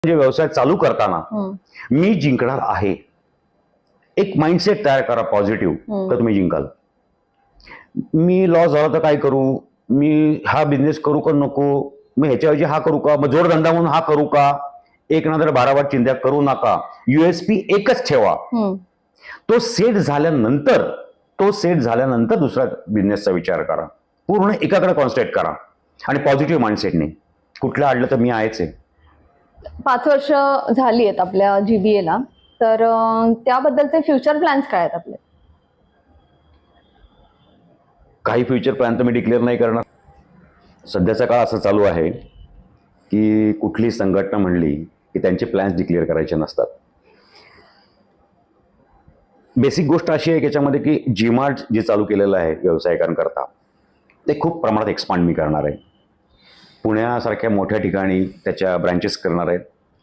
म्हणजे व्यवसाय चालू करताना मी जिंकणार आहे, एक माइंडसेट तयार करा पॉझिटिव्ह, तर तुम्ही जिंकाल. मी लॉस झाला तर काय करू, मी हा बिझनेस करू का नको, मग ह्याच्याऐवजी हा करू का, मग जोडधंदा म्हणून हा करू का, एक नंतर 12 वाट चिंध्या करू नका. USP एकच ठेवा. तो सेट झाल्यानंतर दुसऱ्या बिझनेसचा विचार करा. पूर्ण एकाकडे कॉन्सन्ट्रेट करा आणि पॉझिटिव्ह माइंडसेटने. कुठलं अडलं तर मी आहेच आहे. 5 वर्ष झाली आहेत आपल्या GBA ला, तर त्याबद्दलचे फ्युचर प्लॅन्स काय आहेत आपले? काही फ्युचर प्लॅन तर मी डिक्लेअर नाही करणार. सध्याचा काळ असं चालू आहे की कुठली संघटना म्हणली की त्यांचे प्लॅन्स डिक्लेअर करायचे नसतात. बेसिक गोष्ट अशी आहे त्याच्यामध्ये की G-Mart जे चालू केलेलं आहे व्यावसायिकांकरता, ते खूप प्रमाणात एक्सपांड मी करणार आहे. पुण्यासारख्या मोठ्या ठिकाणी त्याच्या ब्रँचेस करणार आहेत.